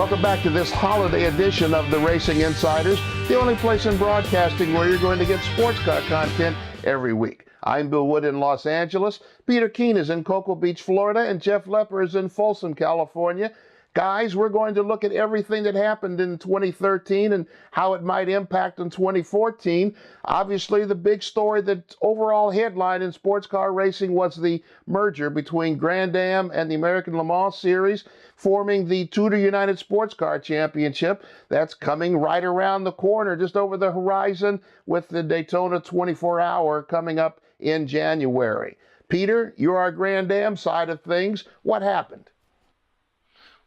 Welcome back to this holiday edition of the Racing Insiders, the only place in broadcasting where you're going to get sports car content every week. I'm Bill Wood in Los Angeles, Peter Keene is in Cocoa Beach, Florida, and Jeff Lepper is in Folsom, California. Guys, we're going to look at everything that happened in 2013 and how it might impact in 2014. Obviously, the big story, the overall headline in sports car racing was the merger between Grand Am and the American Le Mans Series, forming the Tudor United Sports Car Championship. That's coming right around the corner, just over the horizon, with the Daytona 24-hour coming up in January. Peter, you're our Grand Am side of things. What happened?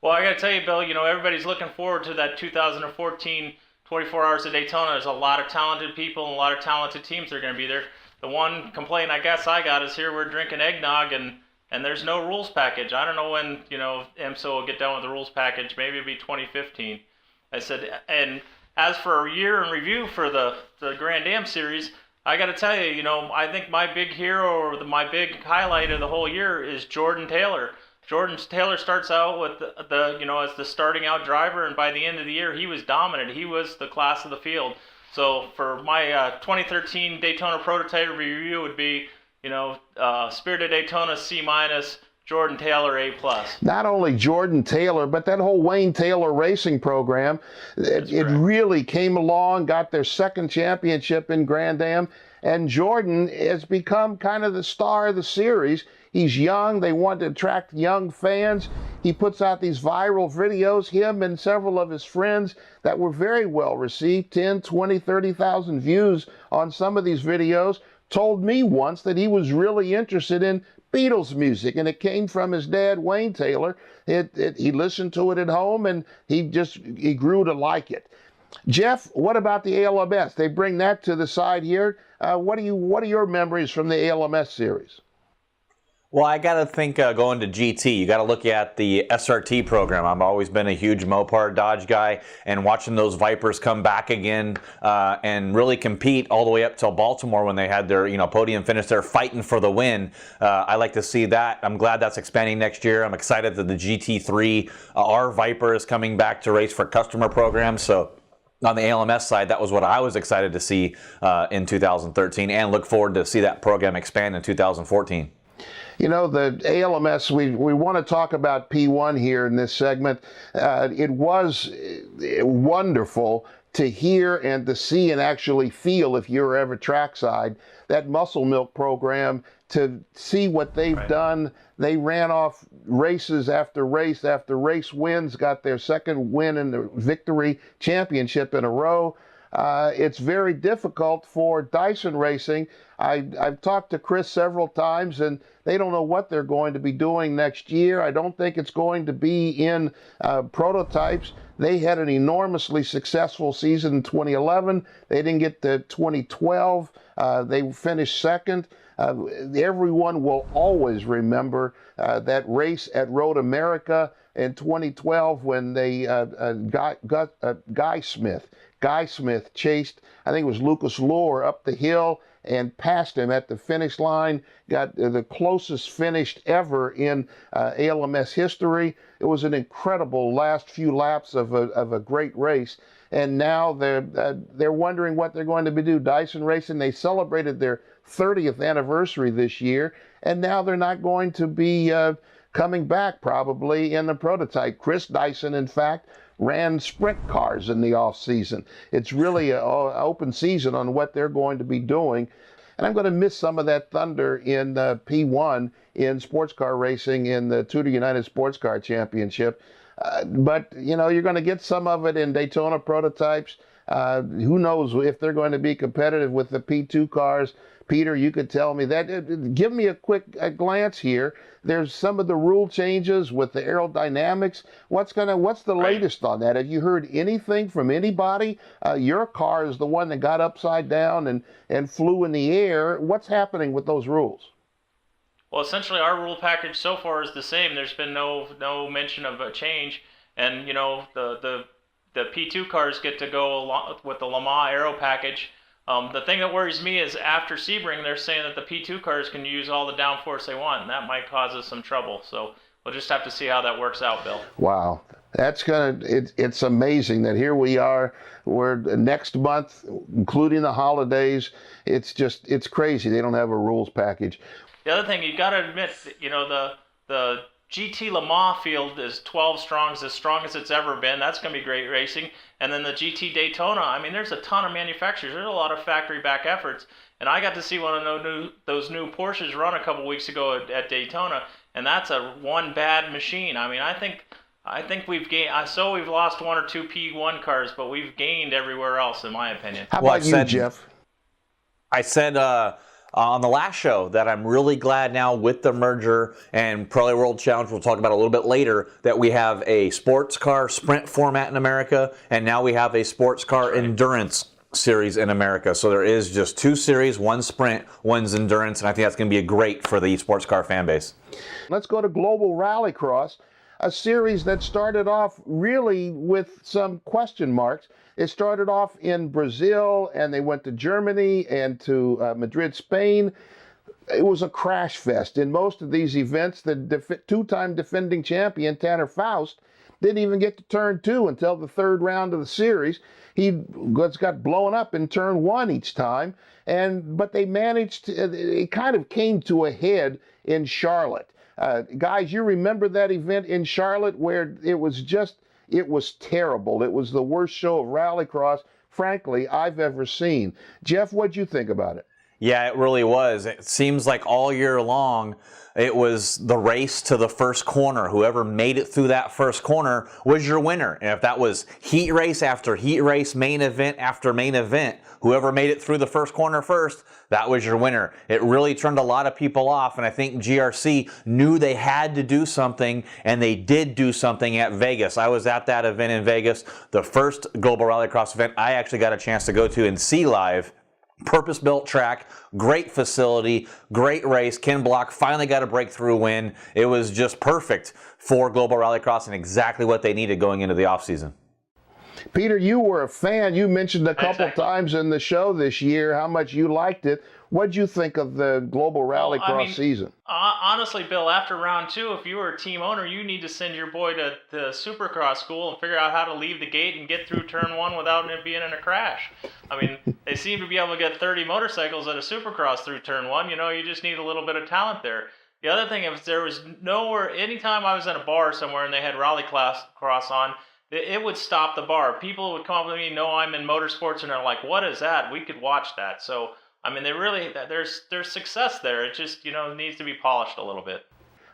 Well, I got to tell you, Bill, everybody's looking forward to that 2014 24 Hours of Daytona. There's a lot of talented people and a lot of talented teams that are going to be there. The one complaint I guess I got is here we're drinking eggnog and there's no rules package. I don't know when, IMSA will get done with the rules package. Maybe it'll be 2015. I said, and as for a year in review for the Grand Am series, I got to tell you, I think my big hero or my big highlight of the whole year is Jordan Taylor. Jordan Taylor starts out with as the starting out driver, and by the end of the year, he was dominant. He was the class of the field. So for my 2013 Daytona prototype review would be, Spirit of Daytona C-, Jordan Taylor A+. Not only Jordan Taylor, but that whole Wayne Taylor racing program, it really came along, got their second championship in Grand Am, and Jordan has become kind of the star of the series. He's young. They want to attract young fans. He puts out these viral videos, him and several of his friends, that were very well received, 10, 20, 30,000 views on some of these videos. Told me once that he was really interested in Beatles music, and it came from his dad, Wayne Taylor. He listened to it at home, and he grew to like it. Jeff, what about the ALMS? They bring that to the side here. What are your memories from the ALMS series? Well, I got to think going to GT, you got to look at the SRT program. I've always been a huge Mopar Dodge guy, and watching those Vipers come back again and really compete all the way up till Baltimore when they had their podium finish there fighting for the win. I like to see that. I'm glad that's expanding next year. I'm excited that the GT3 R Viper is coming back to race for customer programs. So on the ALMS side, that was what I was excited to see in 2013, and look forward to see that program expand in 2014. The ALMS, we want to talk about P1 here in this segment. It was wonderful to hear and to see and actually feel, if you're ever trackside, that Muscle Milk program, to see what they've done. They ran off races after race after race wins, got their second win in the Victory Championship in a row. It's very difficult for Dyson Racing. I've talked to Chris several times, and they don't know what they're going to be doing next year. I don't think it's going to be in prototypes. They had an enormously successful season in 2011. They didn't get to 2012. They finished second. Everyone will always remember that race at Road America in 2012 when they Guy Smith chased, I think it was Lucas Luhr, up the hill and passed him at the finish line, got the closest finish ever in ALMS history. It was an incredible last few laps of a great race. And now they're wondering what they're going to do. Dyson Racing, they celebrated their 30th anniversary this year, and now they're not going to be coming back probably in the prototype. Chris Dyson, in fact, ran sprint cars in the off season. It's really an open season on what they're going to be doing. And I'm going to miss some of that thunder in P1 in sports car racing in the Tudor United Sports Car Championship. But, you're going to get some of it in Daytona prototypes. Who knows if they're going to be competitive with the P2 cars. Peter, you could tell me that. Give me a quick glance here. There's some of the rule changes with the aerodynamics. What's the latest on that? Have you heard anything from anybody? Your car is the one that got upside down and flew in the air. What's happening with those rules? Well, essentially our rule package so far is the same. There's been no mention of a change, and the P2 cars get to go along with the Le Mans aero package. The thing that worries me is after Sebring, they're saying that the P2 cars can use all the downforce they want, and that might cause us some trouble. So we'll just have to see how that works out, Bill. Wow. It's amazing that here we are. We're next month, including the holidays. It's crazy. They don't have a rules package. The other thing you got to admit, the GT Le Mans field is 12 strong, is as strong as it's ever been. That's going to be great racing. And then the GT Daytona, I mean, there's a ton of manufacturers. There's a lot of factory back efforts. And I got to see one of those new Porsches run a couple weeks ago at Daytona, and that's one bad machine. I mean, I think we've gained. So we've lost one or two P1 cars, but we've gained everywhere else, in my opinion. How about you, Jeff? I said on the last show that I'm really glad now with the merger and Pro World Challenge, we'll talk about a little bit later, that we have a sports car sprint format in America, and now we have a sports car endurance series in America. So there is just two series, one sprint, one's endurance, and I think that's going to be great for the sports car fan base. Let's go to Global Rallycross, a series that started off really with some question marks. It started off in Brazil, and they went to Germany and to Madrid, Spain. It was a crash fest. In most of these events, the two-time defending champion, Tanner Faust, didn't even get to turn 2 until the third round of the series. He got blown up in turn 1 each time, but they managed it kind of came to a head in Charlotte. Guys, you remember that event in Charlotte where it was terrible. It was the worst show of rallycross, frankly, I've ever seen. Jeff, what'd you think about it? Yeah, it really was. It seems like all year long, it was the race to the first corner. Whoever made it through that first corner was your winner. And if that was heat race after heat race, main event after main event, whoever made it through the first corner first, that was your winner. It really turned a lot of people off, and I think GRC knew they had to do something, and they did do something at Vegas. I was at that event in Vegas, the first Global Rallycross event I actually got a chance to go to and see live. Purpose-built track, great facility, great race. Ken Block finally got a breakthrough win. It was just perfect for Global Rallycross and exactly what they needed going into the offseason. Peter, you were a fan. You mentioned a couple times in the show this year how much you liked it. What'd you think of the Global Rallycross season? Honestly, Bill, after round 2, if you were a team owner, you need to send your boy to the Supercross school and figure out how to leave the gate and get through turn 1 without it being in a crash. I mean, they seem to be able to get 30 motorcycles at a Supercross through turn 1. You just need a little bit of talent there. The other thing, if there was nowhere, anytime I was in a bar somewhere and they had Rallycross on, it would stop the bar. People would come up with me, no, I'm in motorsports, and they're like, what is that? We could watch that. So, I mean, there's success there. It just, needs to be polished a little bit.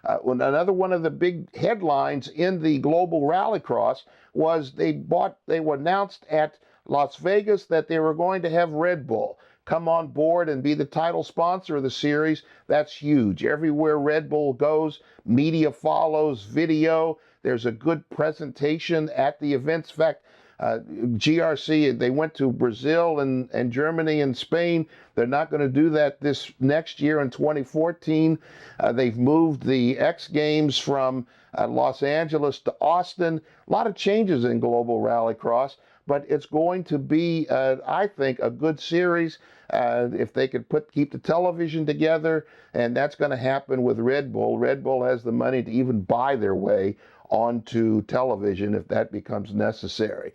Another one of the big headlines in the Global Rallycross was they announced at Las Vegas that they were going to have Red Bull come on board and be the title sponsor of the series. That's huge. Everywhere Red Bull goes, media follows, video. There's a good presentation at the events. In fact, GRC, they went to Brazil and Germany and Spain. They're not going to do that this next year in 2014. They've moved the X Games from Los Angeles to Austin. A lot of changes in Global Rallycross, but it's going to be, I think, a good series if they could keep the television together, and that's going to happen with Red Bull. Red Bull has the money to even buy their way onto television if that becomes necessary.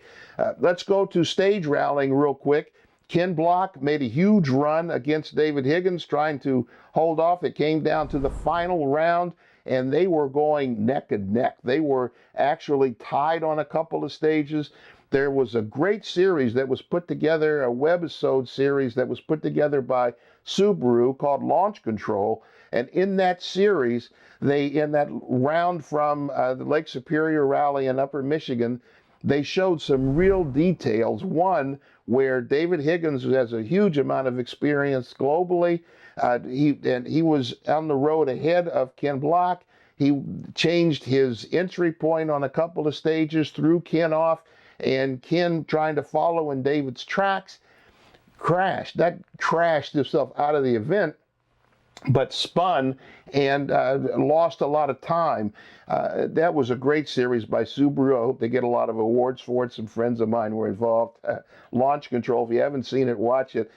Let's go to stage rallying real quick. Ken Block made a huge run against David Higgins trying to hold off. It came down to the final round, and they were going neck and neck. They were actually tied on a couple of stages. There was a great series that was put together, a webisode series that was put together by Subaru called Launch Control. And in that series, in that round from the Lake Superior Rally in Upper Michigan, they showed some real details. One, where David Higgins has a huge amount of experience globally. He was on the road ahead of Ken Block. He changed his entry point on a couple of stages, threw Ken off, and Ken, trying to follow in David's tracks, crashed. That crashed himself out of the event, but spun and lost a lot of time. That was a great series by Subaru. I hope they get a lot of awards for it. Some friends of mine were involved. Launch Control, if you haven't seen it, watch it.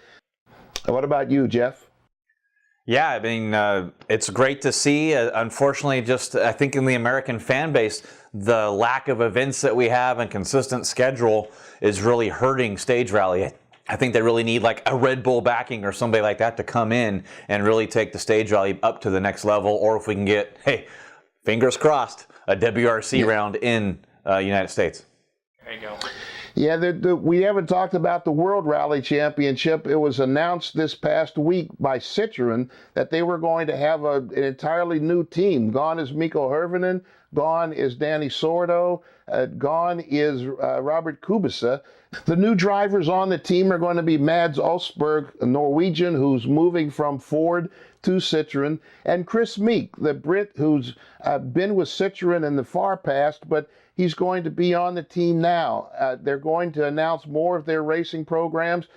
What about you, Jeff? Yeah, I mean, it's great to see. Unfortunately, just I think in the American fan base, the lack of events that we have and consistent schedule is really hurting stage rally. I think they really need like a Red Bull backing or somebody like that to come in and really take the stage rally up to the next level. Or if we can get, hey, fingers crossed, a WRC round in United States. There you go. Yeah, we haven't talked about the World Rally Championship. It was announced this past week by Citroën that they were going to have an entirely new team. Gone is Mikko Hirvonen, gone is Danny Sordo, gone is Robert Kubica. The new drivers on the team are going to be Mads Østberg, a Norwegian who's moving from Ford to Citroën, and Chris Meek, the Brit who's been with Citroën in the far past, but he's going to be on the team now. They're going to announce more of their racing programs.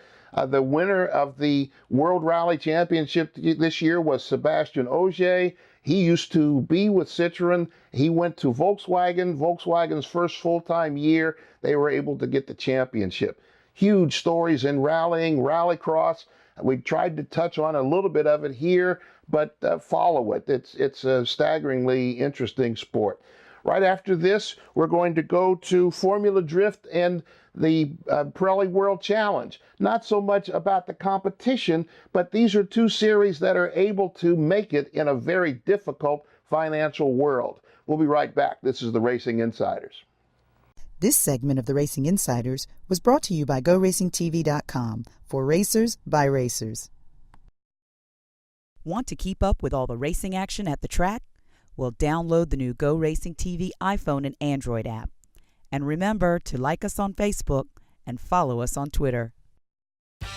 The winner of the World Rally Championship this year was Sebastian Ogier. He used to be with Citroën. He went to Volkswagen. Volkswagen's first full-time year, they were able to get the championship. Huge stories in rallying, rallycross. We've tried to touch on a little bit of it here, but follow it. It's a staggeringly interesting sport. Right after this, we're going to go to Formula Drift and the Pirelli World Challenge. Not so much about the competition, but these are two series that are able to make it in a very difficult financial world. We'll be right back. This is the Racing Insiders. This segment of the Racing Insiders was brought to you by GoRacingTV.com, for racers by racers. Want to keep up with all the racing action at the track? Well, download the new Go Racing TV iPhone and Android app. And remember to like us on Facebook and follow us on Twitter.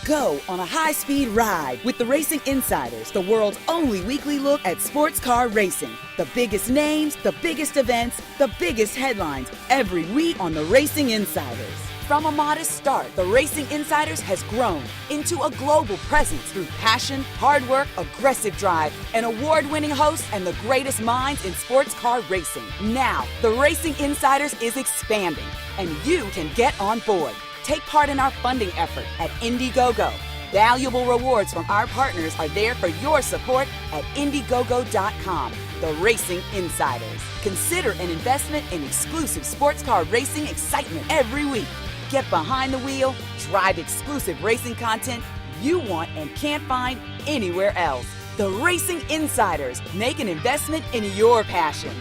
Go on a high-speed ride with the Racing Insiders, the world's only weekly look at sports car racing. The biggest names, the biggest events, the biggest headlines, every week on the Racing Insiders. From a modest start, the Racing Insiders has grown into a global presence through passion, hard work, aggressive drive, an award-winning host, and the greatest minds in sports car racing. Now, the Racing Insiders is expanding, and you can get on board. Take part in our funding effort at Indiegogo. Valuable rewards from our partners are there for your support at Indiegogo.com. The Racing Insiders. Consider an investment in exclusive sports car racing excitement every week. Get behind the wheel, drive exclusive racing content you want and can't find anywhere else. The Racing Insiders. Make an investment in your passion.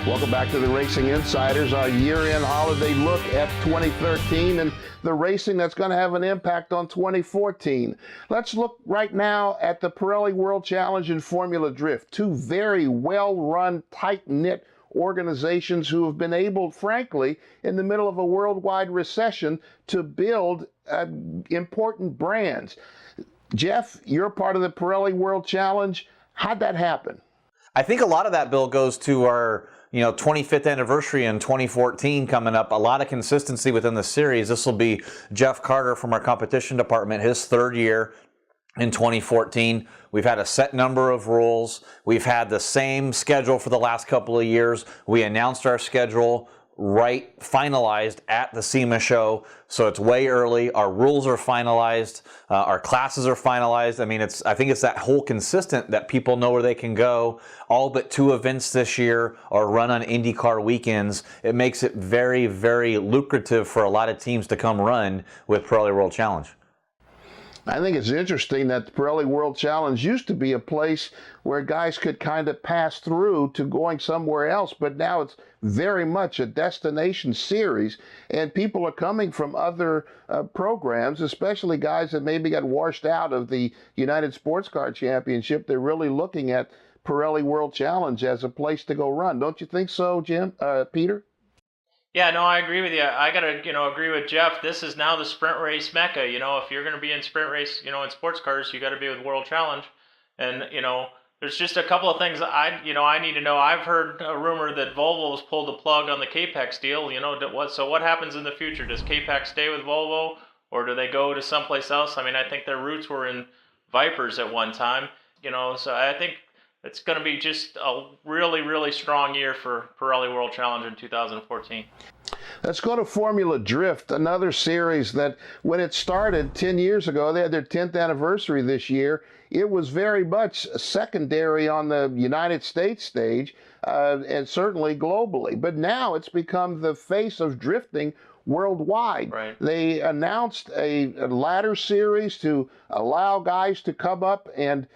Welcome back to the Racing Insiders, our year-end holiday look at 2013 and the racing that's going to have an impact on 2014. Let's look right now at the Pirelli World Challenge and Formula Drift, two very well-run, tight-knit organizations who have been able, frankly, in the middle of a worldwide recession, to build important brands. Jeff, you're part of the Pirelli World Challenge. How'd that happen? I think a lot of that, Bill, goes to our 25th anniversary in 2014 coming up. A lot of consistency within the series. This will be Jeff Carter from our competition department, his third year in 2014. We've had a set number of rules. We've had the same schedule for the last couple of years. We announced our schedule finalized at the SEMA show, so it's way early. Our rules are finalized, our classes are finalized. I mean, I think it's that whole consistent that people know where they can go. All but 2 events this year are run on IndyCar weekends. It makes it very, very lucrative for a lot of teams to come run with Pirelli World Challenge. I think it's interesting that the Pirelli World Challenge used to be a place where guys could kind of pass through to going somewhere else, but now it's very much a destination series, and people are coming from other programs, especially guys that maybe got washed out of the United Sports Car Championship. They're really looking at Pirelli World Challenge as a place to go run. Don't you think so, Peter? Yeah, no, I agree with you. I gotta, agree with Jeff. This is now the sprint race mecca. If you're gonna be in sprint race, in sports cars, you got to be with World Challenge, and there's just a couple of things I need to know. I've heard a rumor that Volvo has pulled the plug on the Capex deal. So what happens in the future? Does Capex stay with Volvo, or do they go to someplace else? I mean, I think their roots were in Vipers at one time. So I think it's going to be just a really, really strong year for Pirelli World Challenge in 2014. Let's go to Formula Drift, another series that when it started 10 years ago, they had their 10th anniversary this year. It was very much secondary on the United States stage and certainly globally. But now it's become the face of drifting worldwide. Right. They announced a ladder series to allow guys to come up and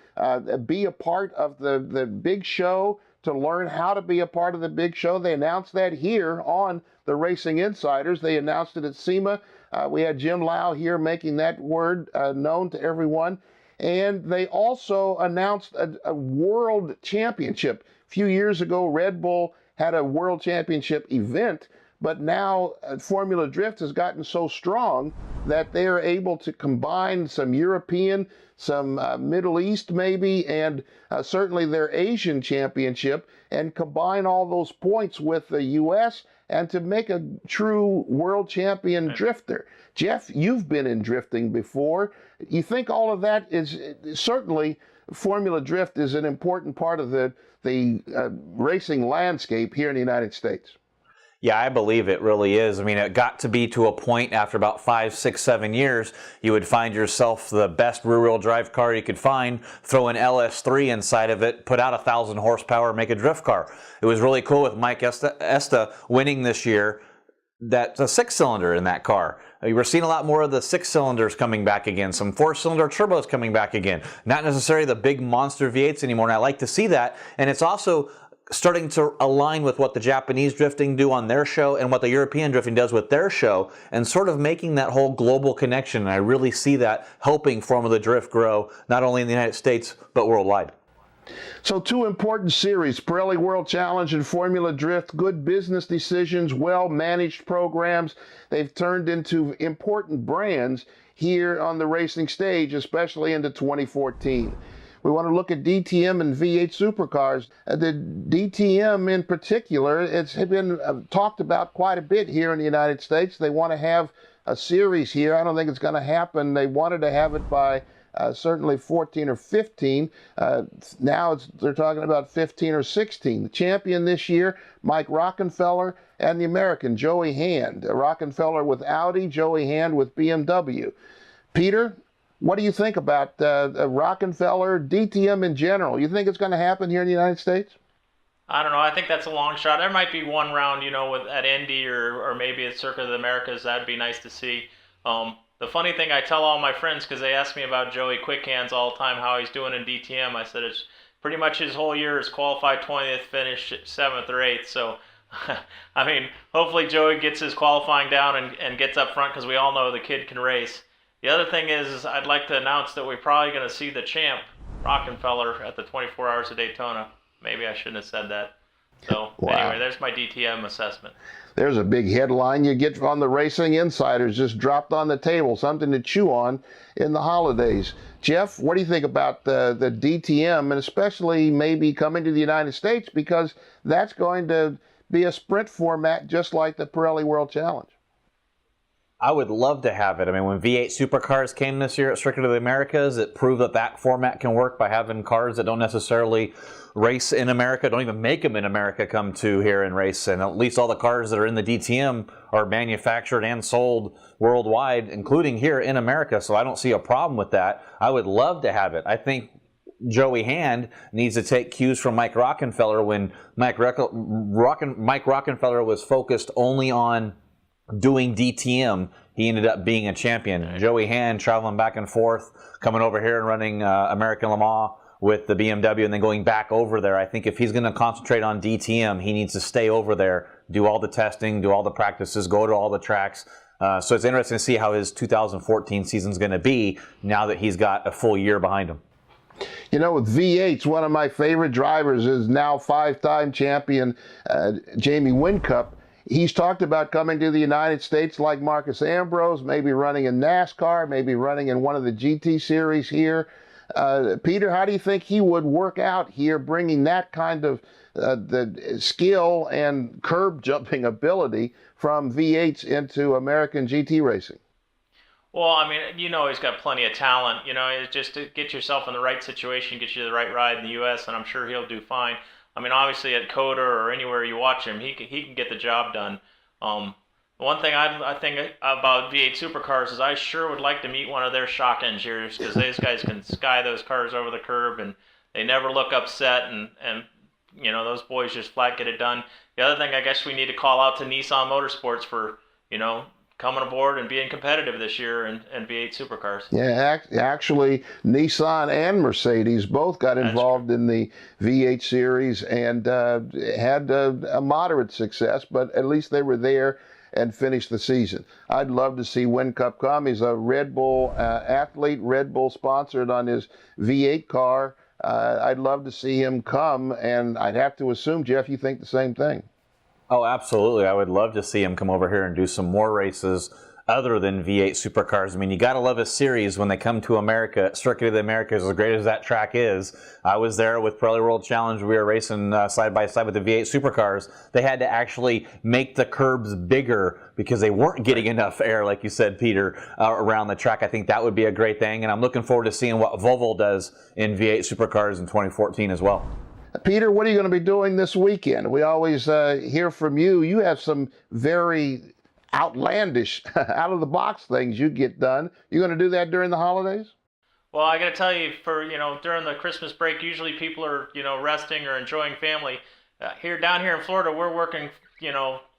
be a part of the big show, to learn how to be a part of the big show. They announced that here on the Racing Insiders. They announced it at SEMA. We had Jim Lau here making that word known to everyone. And they also announced a world championship. A few years ago, Red Bull had a world championship event, but now Formula Drift has gotten so strong that they are able to combine some European, some Middle East maybe, and certainly their Asian championship, and combine all those points with the U.S. and to make a true world champion drifter. Jeff, you've been in drifting before. You think all of that is certainly Formula Drift is an important part of the racing landscape here in the United States? Yeah, I believe it really is. I mean, it got to be to a point after about 5, 6, 7 years, you would find yourself the best rear-wheel drive car you could find, throw an LS3 inside of it, put out 1,000 horsepower, make a drift car. It was really cool with Mike Esta winning this year. That's a 6-cylinder in that car. We're seeing a lot more of the 6-cylinders coming back again, some 4-cylinder turbos coming back again. Not necessarily the big monster V8s anymore, and I like to see that. And it's also starting to align with what the Japanese drifting do on their show and what the European drifting does with their show, and sort of making that whole global connection. And I really see that helping Formula Drift grow, not only in the United States, but worldwide. So two important series, Pirelli World Challenge and Formula Drift, good business decisions, well-managed programs. They've turned into important brands here on the racing stage, especially into 2014. We want to look at DTM and V8 supercars. The DTM in particular, it's been talked about quite a bit here in the United States. They want to have a series here. I don't think it's going to happen. They wanted to have it by certainly 14 or 15. Now they're talking about 15 or 16. The champion this year, Mike Rockenfeller, and the American, Joey Hand. Rockenfeller with Audi, Joey Hand with BMW. Peter, what do you think about Rockenfeller, DTM in general? You think it's going to happen here in the United States? I don't know. I think that's a long shot. There might be one round, at Indy or maybe at Circuit of the Americas. That'd be nice to see. The funny thing, I tell all my friends, because they ask me about Joey Quick Hands all the time, how he's doing in DTM. I said it's pretty much his whole year is qualified 20th, finished 7th or 8th. So, I mean, hopefully Joey gets his qualifying down and gets up front, because we all know the kid can race. The other thing is I'd like to announce that we're probably going to see the champ, Rockenfeller, at the 24 Hours of Daytona. Maybe I shouldn't have said that. So, Anyway, there's my DTM assessment. There's a big headline you get on the Racing Insiders, just dropped on the table, something to chew on in the holidays. Jeff, what do you think about the DTM, and especially maybe coming to the United States, because that's going to be a sprint format just like the Pirelli World Challenge? I would love to have it. I mean, when V8 supercars came this year at Circuit of the Americas, it proved that that format can work by having cars that don't necessarily race in America, don't even make them in America, come to here and race. And at least all the cars that are in the DTM are manufactured and sold worldwide, including here in America. So I don't see a problem with that. I would love to have it. I think Joey Hand needs to take cues from Mike Rockenfeller. When Mike Rockenfeller was focused only on doing DTM, he ended up being a champion. Joey Hand traveling back and forth, coming over here and running American Le Mans with the BMW and then going back over there. I think if he's going to concentrate on DTM, he needs to stay over there, do all the testing, do all the practices, go to all the tracks. So it's interesting to see how his 2014 season's going to be now that he's got a full year behind him. With V8s, one of my favorite drivers is now 5-time champion Jamie Whincup. He's talked about coming to the United States like Marcus Ambrose, maybe running in NASCAR, maybe running in one of the GT series here. Peter, how do you think he would work out here, bringing that kind of the skill and curb jumping ability from V8s into American GT racing? Well, I mean, he's got plenty of talent. It's just to get yourself in the right situation, get you the right ride in the U.S., and I'm sure he'll do fine. I mean, obviously at COTA or anywhere you watch him, he can get the job done. One thing I think about V8 supercars is I sure would like to meet one of their shock engineers, because these guys can sky those cars over the curb and they never look upset, and those boys just flat get it done. The other thing I guess we need to call out to Nissan Motorsports for coming aboard and being competitive this year in V8 supercars. Yeah, actually, Nissan and Mercedes both got involved in the V8 series and had a moderate success, but at least they were there and finished the season. I'd love to see Whincup come. He's a Red Bull athlete, Red Bull sponsored on his V8 car. I'd love to see him come, and I'd have to assume, Jeff, you think the same thing. Oh, absolutely. I would love to see him come over here and do some more races other than V8 supercars. I mean, you got to love a series when they come to America. Circuit of the Americas, as great as that track is. I was there with Pirelli World Challenge. We were racing side by side with the V8 supercars. They had to actually make the curbs bigger because they weren't getting enough air, like you said, Peter, around the track. I think that would be a great thing, and I'm looking forward to seeing what Volvo does in V8 supercars in 2014 as well. Peter, what are you going to be doing this weekend? We always hear from you. You have some very outlandish, out-of-the-box things you get done. You going to do that during the holidays? Well, I got to tell you, during the Christmas break, usually people are, resting or enjoying family. Down here in Florida, we're working,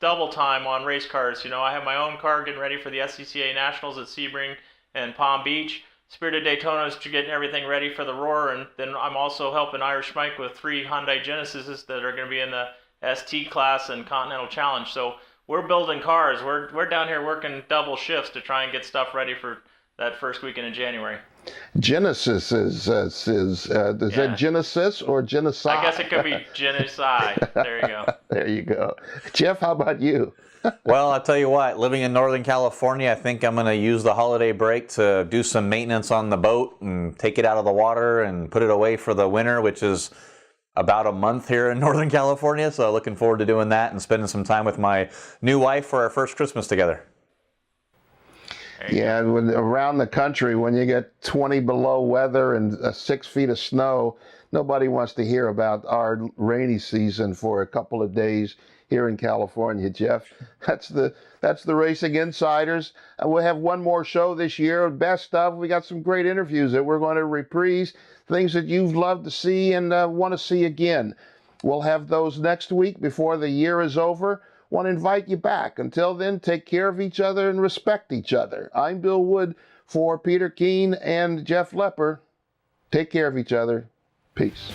double time on race cars. I have my own car getting ready for the SCCA Nationals at Sebring and Palm Beach. Spirit of Daytona is getting everything ready for the Roar, and then I'm also helping Irish Mike with 3 Hyundai Genesises that are going to be in the ST class and Continental Challenge. So we're building cars. We're down here working double shifts to try and get stuff ready for that first weekend in January. Genesis is that Genesis or genocide? I guess it could be genocide. There you go. There you go. Jeff, how about you? Well, I'll tell you what, living in Northern California, I think I'm going to use the holiday break to do some maintenance on the boat and take it out of the water and put it away for the winter, which is about a month here in Northern California. So looking forward to doing that and spending some time with my new wife for our first Christmas together. Yeah, around the country, when you get 20 below weather and 6 feet of snow, nobody wants to hear about our rainy season for a couple of days here in California, Jeff. That's the Racing Insiders. We'll have one more show this year, best stuff. We got some great interviews that we're going to reprise, things that you've loved to see and want to see again. We'll have those next week before the year is over. Want to invite you back. Until then, take care of each other and respect each other. I'm Bill Wood for Peter Keene and Jeff Lepper. Take care of each other. Peace.